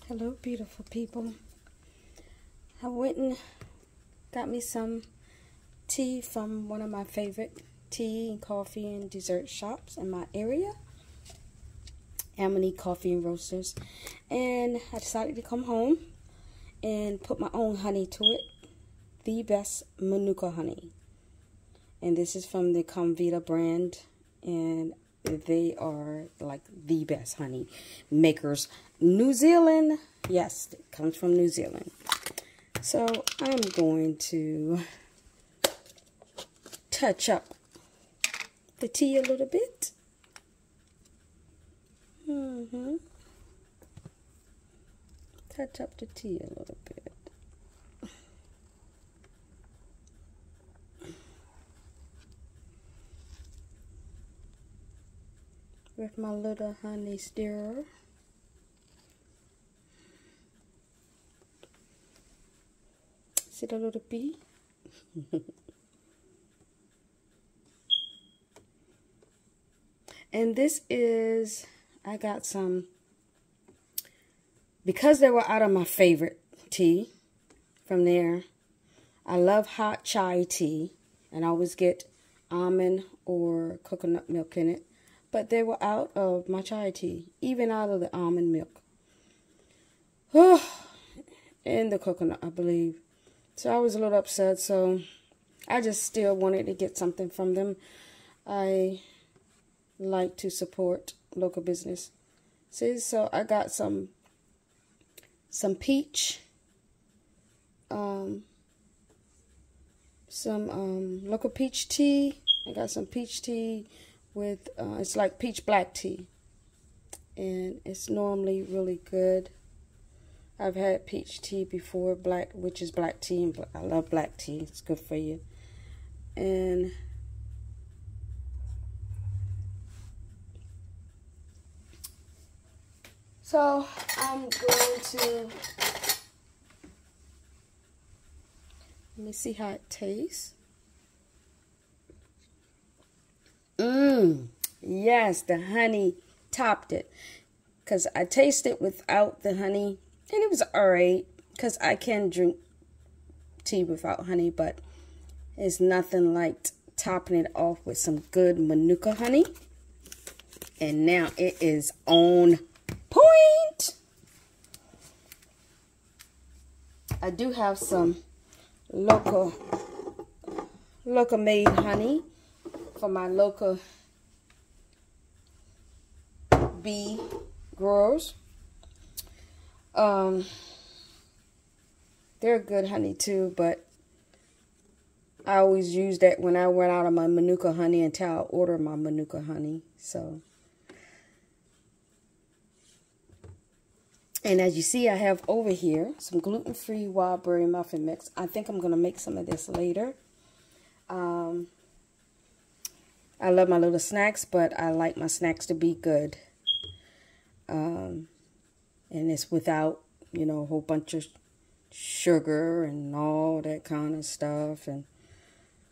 Hello, beautiful people. I went and got me some tea from one of my favorite tea and coffee and dessert shops in my area, Amity Coffee and Roasters. And I decided to come home and put my own honey to it. The best Manuka honey. And this is from the Comvita brand. And they are like the best honey makers. New Zealand. Yes, it comes from New Zealand. So I'm going to touch up the tea a little bit. Touch up the tea a little bit. With my little honey stirrer. See the little bee? And this is, I got some, because they were out of my favorite tea from there. I love hot chai tea, and I always get almond or coconut milk in it. But they were out of my chai tea, even out of the almond milk. And the coconut, I believe. So I was a little upset, so I just still wanted to get something from them. I like to support local business. See, so I got some peach, local peach tea. I got some peach tea with, it's like peach black tea. And it's normally really good. I've had peach tea before, which is black tea, and I love black tea. It's good for you. And so I'm going to, let me see how it tastes. Yes, the honey topped it. Because I tasted without the honey. And it was alright, because I can drink tea without honey, but it's nothing like topping it off with some good Manuka honey. And now it is on point. I do have some local made honey for my local bee growers. They're good honey too, but I always use that when I run out of my Manuka honey until I order my Manuka honey. So, and as you see, I have over here some gluten-free wild berry muffin mix. I think I'm going to make some of this later. I love my little snacks, but I like my snacks to be good. And it's without, you know, a whole bunch of sugar and all that kind of stuff and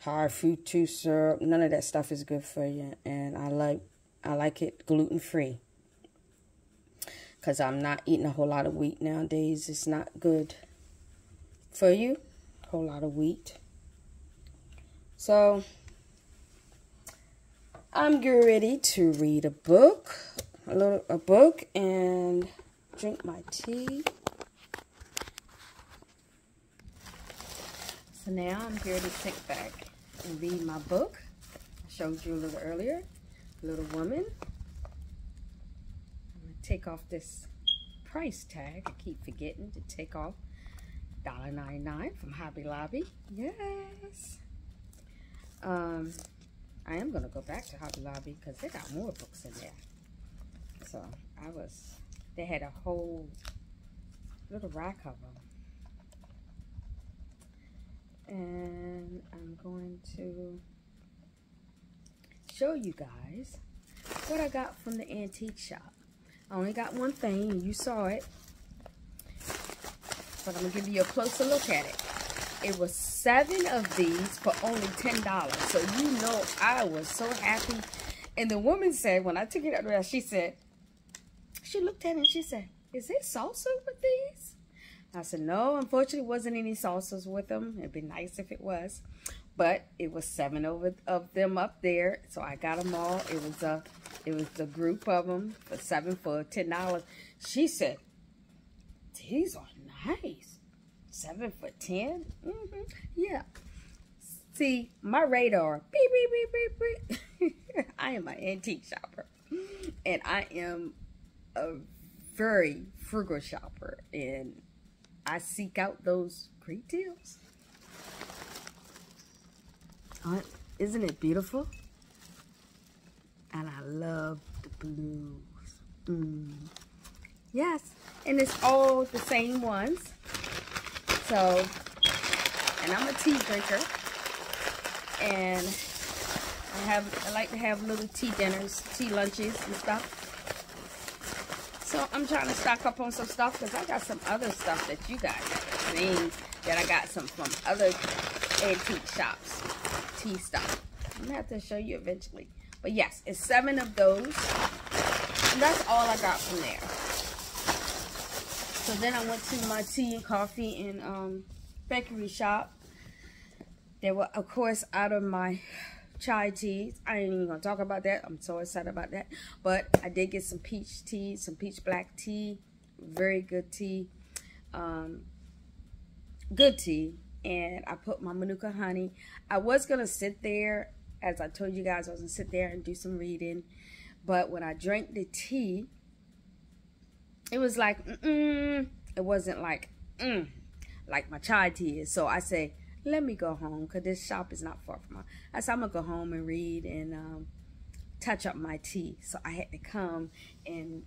high fructose syrup. None of that stuff is good for you. And I like it gluten-free. Because I'm not eating a whole lot of wheat nowadays. It's not good for you. A whole lot of wheat. So, I'm getting ready to read a book. A book and drink my tea. So now I'm here to sit back and read my book. I showed you a little earlier. Little Woman. I'm going to take off this price tag. I keep forgetting to take off $1.99 from Hobby Lobby. Yes. I am going to go back to Hobby Lobby because they got more books in there. So they had a whole little rack of them. And I'm going to show you guys what I got from the antique shop. I only got one thing, and you saw it. But I'm going to give you a closer look at it. It was 7 of these for only $10. So you know I was so happy. And the woman said, when I took it out there, she looked at it and she said, is there salsa with these? I said, no, unfortunately, wasn't any salsas with them. It'd be nice if it was. But it was 7 of them up there, so I got them all. It was the group of them for $10. She said, these are nice. 7 for 10? Yeah. See, my radar, beep, beep, beep, beep, beep. I am an antique shopper. And I am a very frugal shopper. And I seek out those great deals. Isn't it beautiful? And I love the blues. Yes, and it's all the same ones. So, and I'm a tea drinker, and I like to have little tea dinners, tea lunches and stuff. So I'm trying to stock up on some stuff because I got some other stuff that you guys have seen that I got some from other antique shops. Tea stuff. I'm gonna have to show you eventually. But yes, it's 7 of those. And that's all I got from there. So then I went to my tea and coffee and bakery shop. They were, of course, out of my chai teas. I ain't even gonna talk about that. I'm so excited about that. But I did get some peach tea, some peach black tea. Very good tea. Good tea. And I put my Manuka honey. I was going to sit there, as I told you guys, I was going to sit there and do some reading. But when I drank the tea, it was like, it wasn't like my chai tea is. So I say, let me go home because this shop is not far from my. I said, I'm going to go home and read and touch up my tea. So I had to come and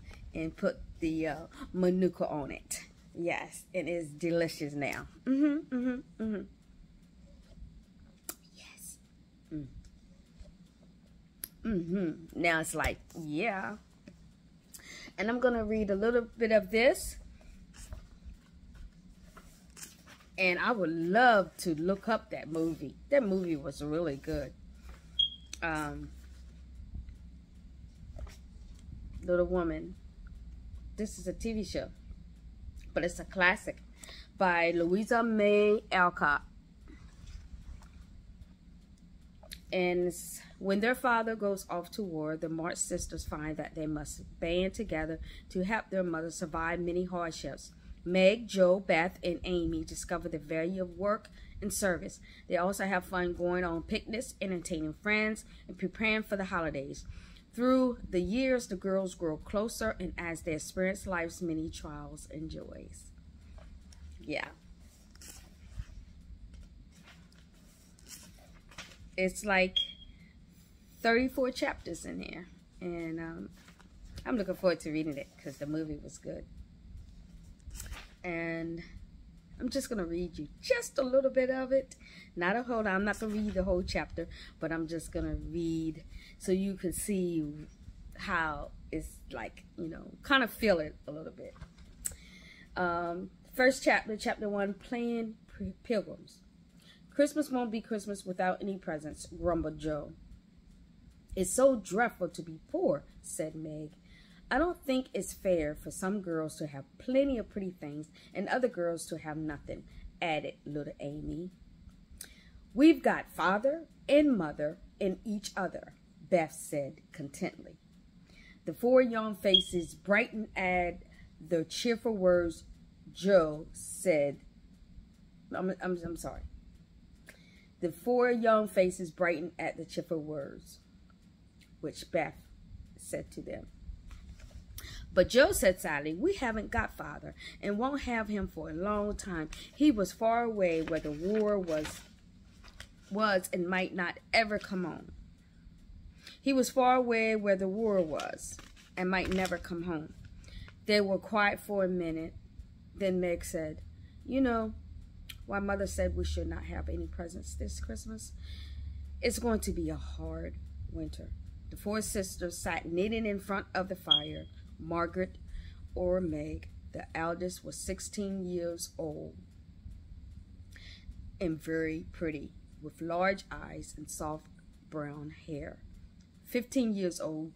put the Manuka on it. Yes, it is delicious now. Yes. Now it's like, yeah. And I'm going to read a little bit of this. And I would love to look up that movie. That movie was really good. Little Woman. This is a TV show. But it's a classic by Louisa May Alcott. And when their father goes off to war, the March sisters find that they must band together to help their mother survive many hardships. Meg, Jo, Beth, and Amy discover the value of work and service. They also have fun going on picnics, entertaining friends, and preparing for the holidays. Through the years, the girls grow closer and as they experience life's many trials and joys. Yeah. It's like 34 chapters in there. And I'm looking forward to reading it because the movie was good. And I'm just going to read you just a little bit of it. Not a whole, I'm not going to read the whole chapter, but I'm just going to read so you can see how it's like, you know, kind of feel it a little bit. First chapter, chapter 1, Playing Pilgrims. Christmas won't be Christmas without any presents, grumbled Jo. It's so dreadful to be poor, said Meg. I don't think it's fair for some girls to have plenty of pretty things and other girls to have nothing, added little Amy. We've got father and mother and each other, Beth said contentedly. The 4 young faces brightened at the cheerful words Jo said. I'm sorry. The 4 young faces brightened at the cheerful words which Beth said to them. But Jo said sadly, we haven't got father and won't have him for a long time. He was far away where the war was and might not ever come on. He was far away where the war was and might never come home. They were quiet for a minute. Then Meg said, you know, why Mother said we should not have any presents this Christmas? It's going to be a hard winter. The 4 sisters sat knitting in front of the fire. Margaret, or Meg, the eldest, was 16 years old and very pretty, with large eyes and soft brown hair. 15 years old,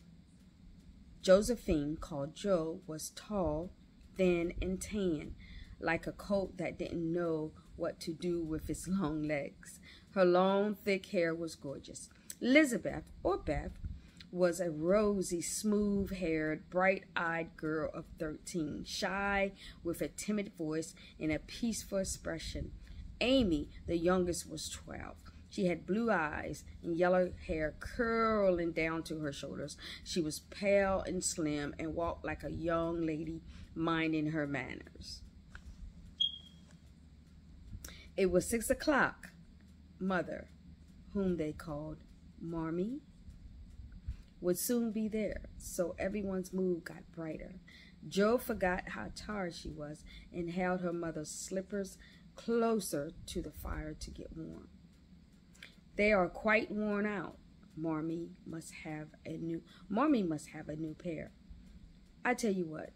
Josephine, called Jo, was tall, thin and tan, like a coat that didn't know what to do with its long legs. Her long, thick hair was gorgeous. Elizabeth, or Beth, was a rosy, smooth-haired, bright-eyed girl of 13, shy, with a timid voice and a peaceful expression. Amy, the youngest, was 12. She had blue eyes and yellow hair curling down to her shoulders. She was pale and slim and walked like a young lady minding her manners. It was 6 o'clock. Mother, whom they called Marmee, would soon be there, so everyone's mood got brighter. Jo forgot how tired she was and held her mother's slippers closer to the fire to get warm. They are quite worn out. Marmee must have a new pair. I tell you what,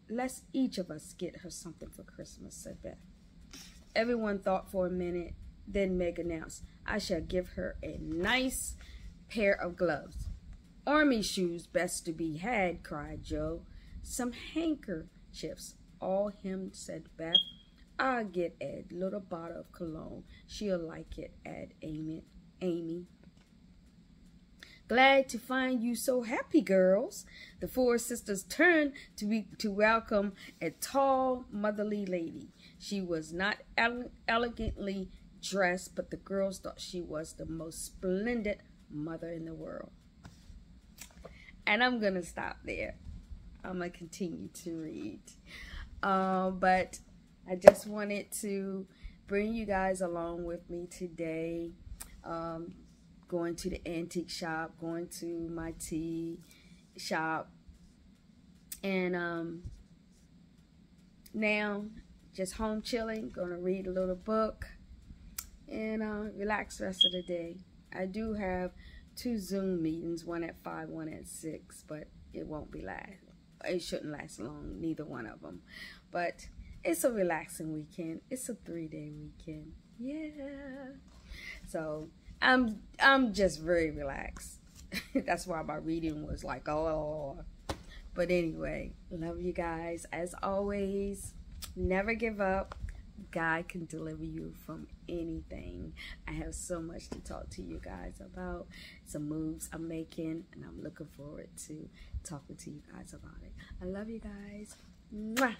let's each of us get her something for Christmas, said Beth. Everyone thought for a minute, then Meg announced, I shall give her a nice pair of gloves. Army shoes best to be had, cried Jo. Some handkerchiefs, all hemmed, said Beth. I'll get a little bottle of cologne. She'll like it, added Amy. Glad to find you so happy, girls. The four sisters turned to welcome a tall, motherly lady. She was not elegantly dressed, but the girls thought she was the most splendid mother in the world. And I'm going to stop there. I'm going to continue to read. But I just wanted to bring you guys along with me today. Going to the antique shop, going to my tea shop. And now, just home chilling. Going to read a little book. And relax the rest of the day. I do have 2 Zoom meetings, one at 5, one at 6, but it won't be it shouldn't last long, neither one of them. But it's a relaxing weekend. It's a 3-day weekend. Yeah. So I'm just very relaxed. That's why my reading was like, oh. But anyway, love you guys. As always, never give up. God can deliver you from anything. I have so much to talk to you guys about, some moves I'm making, and I'm looking forward to talking to you guys about it. I love you guys. Mwah!